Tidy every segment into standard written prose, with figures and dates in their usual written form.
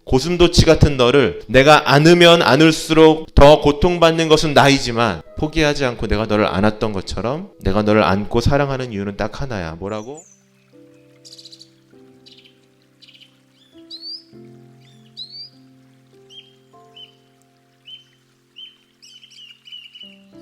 고슴도치 같은 너를 내가 안으면 안을수록 더 고통받는 것은 나이지만 포기하지 않고 내가 너를 안았던 것처럼 내가 너를 안고 사랑하는 이유는 딱 하나야. 뭐라고?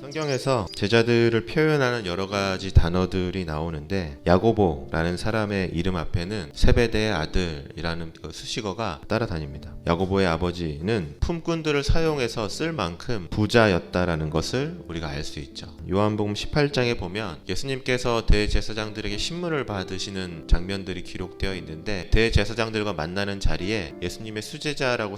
성경에서 제자들을 표현하는 여러 가지 단어들이 나오는데 야고보라는 사람의 이름 앞에는 세베대의 아들이라는 그 수식어가 따라다닙니다. 야고보의 아버지는 품꾼들을 사용해서 쓸 만큼 부자였다라는 것을 우리가 알 수 있죠. 요한복음 18장에 보면 예수님께서 대제사장들에게 신문을 받으시는 장면들이 기록되어 있는데 대제사장들과 만나는 자리에 예수님의 수제자라고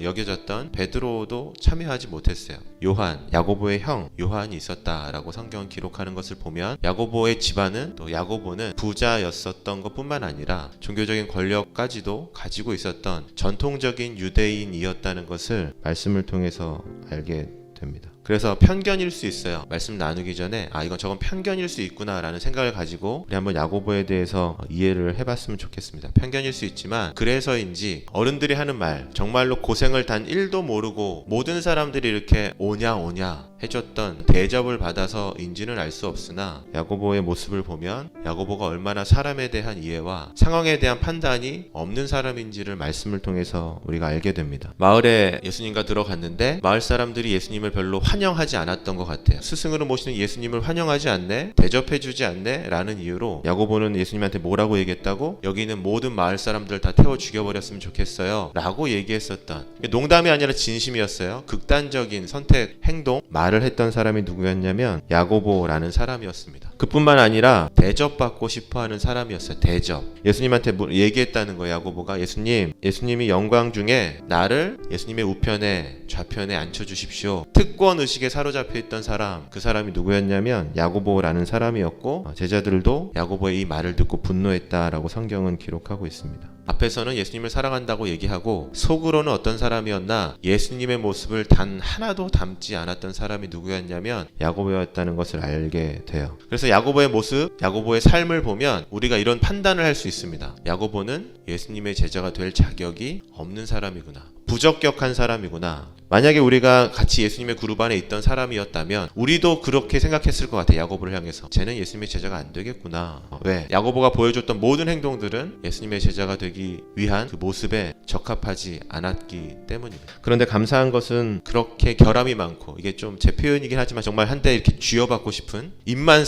여겨졌던 베드로도 참여하지 못했어요. 요한, 야고보의 형 요한이 있었다라고 성경은 기록하는 것을 보면 야고보의 집안은 또 야고보는 부자였었던 것뿐만 아니라 종교적인 권력까지도 가지고 있었던 전통적인 유대인이었다는 것을 말씀을 통해서 알게 됩니다. 그래서 편견일 수 있어요. 말씀 나누기 전에 이건 저건 편견일 수 있구나 라는 생각을 가지고 우리 한번 야고보에 대해서 이해를 해봤으면 좋겠습니다. 편견일 수 있지만 그래서인지 어른들이 하는 말 정말로 고생을 단 1도 모르고 모든 사람들이 이렇게 오냐 해줬던 대접을 받아서인지는 알 수 없으나 야고보의 모습을 보면 야고보가 얼마나 사람에 대한 이해와 상황에 대한 판단이 없는 사람인지를 말씀을 통해서 우리가 알게 됩니다. 마을에 예수님과 들어갔는데 마을 사람들이 예수님을 별로 환영하지 않았던 것 같아요. 스승으로 모시는 예수님을 환영하지 않네? 대접해주지 않네? 라는 이유로 야고보는 예수님한테 뭐라고 얘기했다고? 여기 있는 모든 마을 사람들 다 태워 죽여버렸으면 좋겠어요 라고 얘기했었던, 농담이 아니라 진심이었어요. 극단적인 선택, 행동, 말을 했던 사람이 누구였냐면 야고보라는 사람이었습니다. 그뿐만 아니라 대접받고 싶어하는 사람이었어요. 대접. 예수님한테 얘기했다는 거예요. 야고보가 예수님이 영광 중에 나를 예수님의 우편에 좌편에 앉혀주십시오. 특권의식에 사로잡혀 있던 사람, 그 사람이 누구였냐면 야고보라는 사람이었고 제자들도 야고보의 이 말을 듣고 분노했다라고 성경은 기록하고 있습니다. 앞에서는 예수님을 사랑한다고 얘기하고 속으로는 어떤 사람이었나? 예수님의 모습을 단 하나도 담지 않았던 사람이 누구였냐면 야고보였다는 것을 알게 돼요. 그래서 야고보의 모습, 야고보의 삶을 보면 우리가 이런 판단을 할 수 있습니다. 야고보는 예수님의 제자가 될 자격이 없는 사람이구나. 부적격한 사람이구나. 만약에 우리가 같이 예수님의 그룹 안에 있던 사람이었다면 우리도 그렇게 생각했을 것 같아요. 야고보를 향해서 쟤는 예수님의 제자가 안 되겠구나. 왜? 야고보가 보여줬던 모든 행동들은 예수님의 제자가 되기 위한 그 모습에 적합하지 않았기 때문입니다. 그런데 감사한 것은 그렇게 결함이 많고, 이게 좀 제 표현이긴 하지만 정말 한때 이렇게 쥐어받고 싶은 입만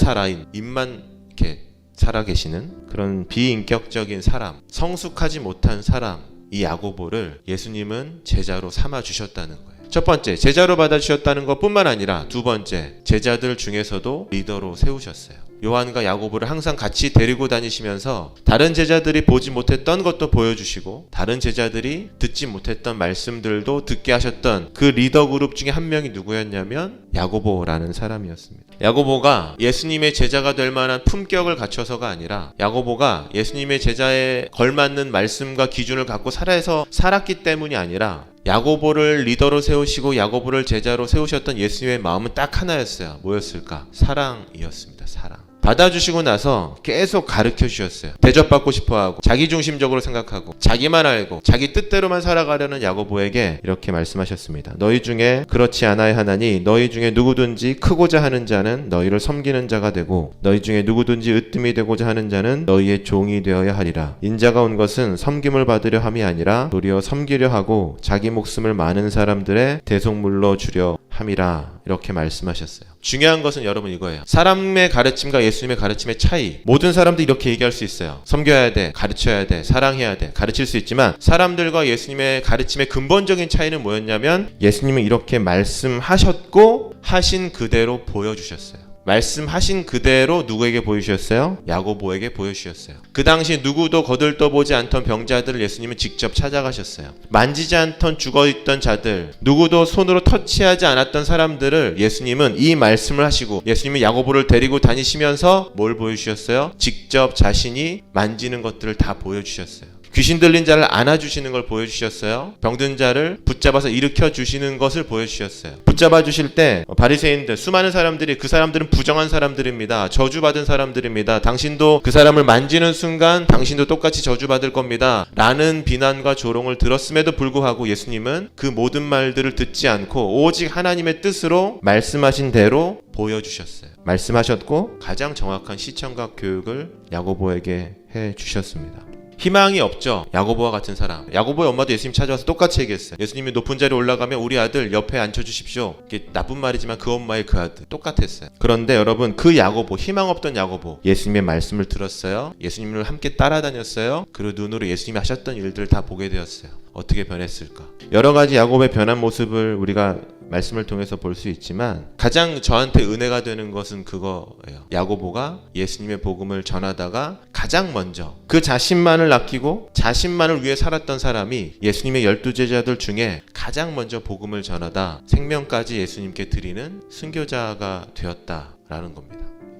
이렇게 살아계시는 그런 비인격적인 사람, 성숙하지 못한 사람, 이 야고보를 예수님은 제자로 삼아 주셨다는 거예요. 첫 번째, 제자로 받아주셨다는 것뿐만 아니라 두 번째, 제자들 중에서도 리더로 세우셨어요. 요한과 야고보를 항상 같이 데리고 다니시면서 다른 제자들이 보지 못했던 것도 보여주시고 다른 제자들이 듣지 못했던 말씀들도 듣게 하셨던 그 리더 그룹 중에 한 명이 누구였냐면 야고보라는 사람이었습니다. 야고보가 예수님의 제자가 될 만한 품격을 갖춰서가 아니라 야고보가 예수님의 제자에 걸맞는 말씀과 기준을 갖고 살았기 때문이 아니라 야고보를 리더로 세우시고 야고보를 제자로 세우셨던 예수님의 마음은 딱 하나였어요. 뭐였을까? 사랑이었습니다. 사랑. 받아주시고 나서 계속 가르쳐 주셨어요. 대접받고 싶어하고 자기중심적으로 생각하고 자기만 알고 자기 뜻대로만 살아가려는 야고보에게 이렇게 말씀하셨습니다. 너희 중에 그렇지 않아야 하나니 너희 중에 누구든지 크고자 하는 자는 너희를 섬기는 자가 되고 너희 중에 누구든지 으뜸이 되고자 하는 자는 너희의 종이 되어야 하리라. 인자가 온 것은 섬김을 받으려 함이 아니라 도리어 섬기려 하고 자기 목숨을 많은 사람들의 대속물로 주려 함이라. 이렇게 말씀하셨어요. 중요한 것은 여러분 이거예요. 사람의 가르침과 예수님의 가르침의 차이. 모든 사람들이 이렇게 얘기할 수 있어요. 섬겨야 돼, 가르쳐야 돼, 사랑해야 돼, 가르칠 수 있지만 사람들과 예수님의 가르침의 근본적인 차이는 뭐였냐면 예수님은 이렇게 말씀하셨고 하신 그대로 보여주셨어요. 말씀하신 그대로 누구에게 보여주셨어요? 야고보에게 보여주셨어요. 그 당시 누구도 거들떠보지 않던 병자들을 예수님은 직접 찾아가셨어요. 만지지 않던 죽어있던 자들, 누구도 손으로 터치하지 않았던 사람들을 예수님은 이 말씀을 하시고 예수님은 야고보를 데리고 다니시면서 뭘 보여주셨어요? 직접 자신이 만지는 것들을 다 보여주셨어요. 귀신 들린 자를 안아주시는 걸 보여주셨어요. 병든 자를 붙잡아서 일으켜 주시는 것을 보여주셨어요. 붙잡아 주실 때 바리새인들, 수많은 사람들이, 그 사람들은 부정한 사람들입니다. 저주받은 사람들입니다. 당신도 그 사람을 만지는 순간 당신도 똑같이 저주받을 겁니다. 라는 비난과 조롱을 들었음에도 불구하고 예수님은 그 모든 말들을 듣지 않고 오직 하나님의 뜻으로 말씀하신 대로 보여주셨어요. 말씀하셨고 가장 정확한 시청각 교육을 야고보에게 해주셨습니다. 희망이 없죠. 야고보와 같은 사람. 야고보의 엄마도 예수님 찾아와서 똑같이 얘기했어요. 예수님이 높은 자리에 올라가면 우리 아들 옆에 앉혀주십시오. 이게 나쁜 말이지만 그 엄마의 그 아들 똑같았어요. 그런데 여러분, 그 야고보, 희망 없던 야고보, 예수님의 말씀을 들었어요. 예수님을 함께 따라다녔어요. 그리고 눈으로 예수님이 하셨던 일들을 다 보게 되었어요. 어떻게 변했을까? 여러 가지 야고보의 변한 모습을 우리가 말씀을 통해서 볼 수 있지만 가장 저한테 은혜가 되는 것은 그거예요. 야고보가 예수님의 복음을 전하다가 가장 먼저 그 자신만을 아끼고 자신만을 위해 살았던 사람이 예수님의 12제자들 중에 가장 먼저 복음을 전하다 생명까지 예수님께 드리는 순교자가 되었다라는 겁니다.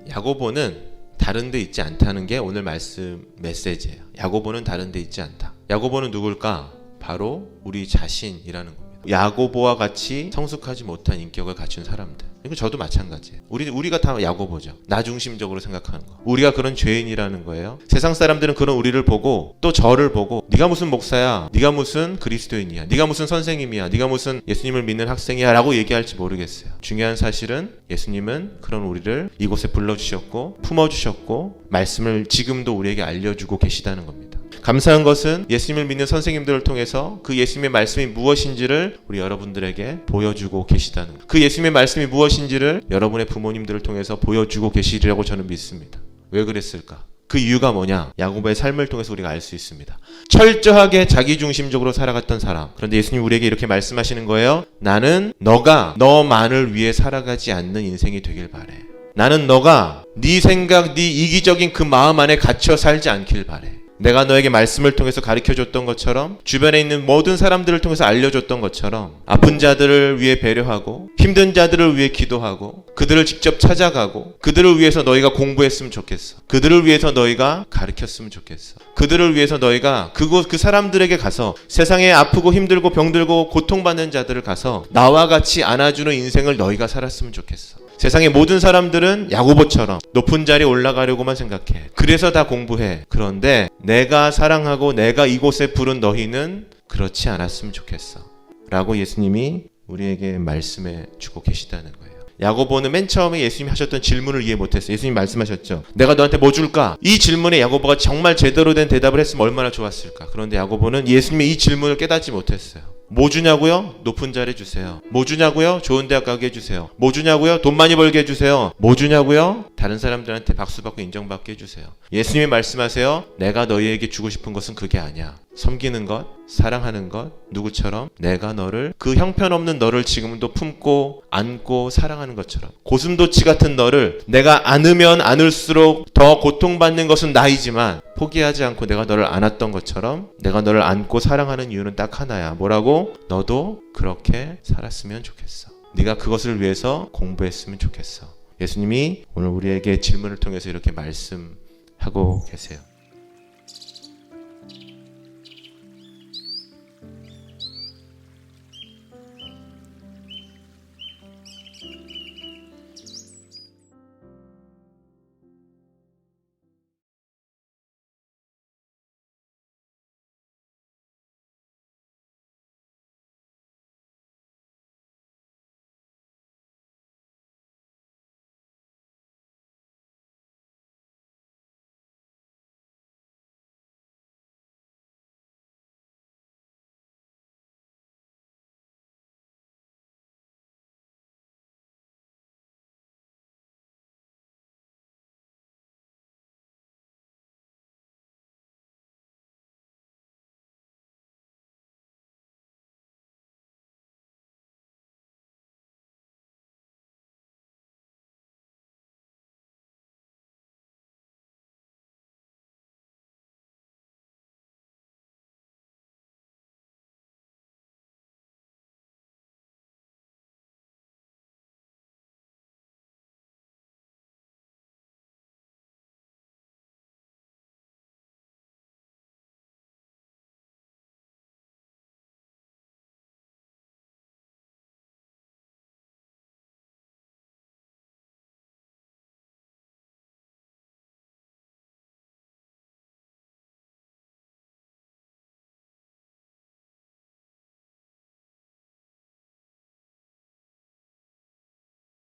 야고보는 다른 데 있지 않다는 게 오늘 말씀 메시지예요. 야고보는 다른 데 있지 않다. 야고보는 누굴까? 바로 우리 자신이라는 겁니다. 야고보와 같이 성숙하지 못한 인격을 갖춘 사람들. 이거 저도 마찬가지예요. 우리가 다 야고보죠. 나 중심적으로 생각하는 거. 우리가 그런 죄인이라는 거예요. 세상 사람들은 그런 우리를 보고 또 저를 보고 네가 무슨 목사야, 네가 무슨 그리스도인이야, 네가 무슨 선생님이야, 네가 무슨 예수님을 믿는 학생이야 라고 얘기할지 모르겠어요. 중요한 사실은 예수님은 그런 우리를 이곳에 불러주셨고 품어주셨고 말씀을 지금도 우리에게 알려주고 계시다는 겁니다. 감사한 것은 예수님을 믿는 선생님들을 통해서 그 예수님의 말씀이 무엇인지를 우리 여러분들에게 보여주고 계시다는 것. 그 예수님의 말씀이 무엇인지를 여러분의 부모님들을 통해서 보여주고 계시리라고 저는 믿습니다. 왜 그랬을까? 그 이유가 뭐냐? 야고보의 삶을 통해서 우리가 알 수 있습니다. 철저하게 자기중심적으로 살아갔던 사람. 그런데 예수님 우리에게 이렇게 말씀하시는 거예요. 나는 너가 너만을 위해 살아가지 않는 인생이 되길 바래. 나는 너가 네 생각, 네 이기적인 그 마음 안에 갇혀 살지 않길 바래. 내가 너에게 말씀을 통해서 가르쳐줬던 것처럼 주변에 있는 모든 사람들을 통해서 알려줬던 것처럼 아픈 자들을 위해 배려하고 힘든 자들을 위해 기도하고 그들을 직접 찾아가고 그들을 위해서 너희가 공부했으면 좋겠어. 그들을 위해서 너희가 가르쳤으면 좋겠어. 그들을 위해서 너희가 그 사람들에게 가서 세상에 아프고 힘들고 병들고 고통받는 자들을 가서 나와 같이 안아주는 인생을 너희가 살았으면 좋겠어. 세상의 모든 사람들은 야고보처럼 높은 자리에 올라가려고만 생각해. 그래서 다 공부해. 그런데 내가 사랑하고 내가 이곳에 부른 너희는 그렇지 않았으면 좋겠어 라고 예수님이 우리에게 말씀해 주고 계시다는 거예요. 야고보는 맨 처음에 예수님이 하셨던 질문을 이해 못했어요. 예수님이 말씀하셨죠. 내가 너한테 뭐 줄까? 이 질문에 야고보가 정말 제대로 된 대답을 했으면 얼마나 좋았을까. 그런데 야고보는 예수님의 이 질문을 깨닫지 못했어요. 뭐 주냐고요? 높은 자리 주세요. 뭐 주냐고요? 좋은 대학 가게 해주세요. 뭐 주냐고요? 돈 많이 벌게 해주세요. 뭐 주냐고요? 다른 사람들한테 박수받고 인정받게 해주세요. 예수님이 말씀하세요. 내가 너희에게 주고 싶은 것은 그게 아니야. 섬기는 것, 사랑하는 것, 누구처럼? 내가 너를, 그 형편없는 너를 지금도 품고 안고 사랑하는 것처럼 고슴도치 같은 너를 내가 안으면 안을수록 더 고통받는 것은 나이지만 포기하지 않고 내가 너를 안았던 것처럼 내가 너를 안고 사랑하는 이유는 딱 하나야. 뭐라고? 너도 그렇게 살았으면 좋겠어. 네가 그것을 위해서 공부했으면 좋겠어. 예수님이 오늘 우리에게 질문을 통해서 이렇게 말씀하고 계세요.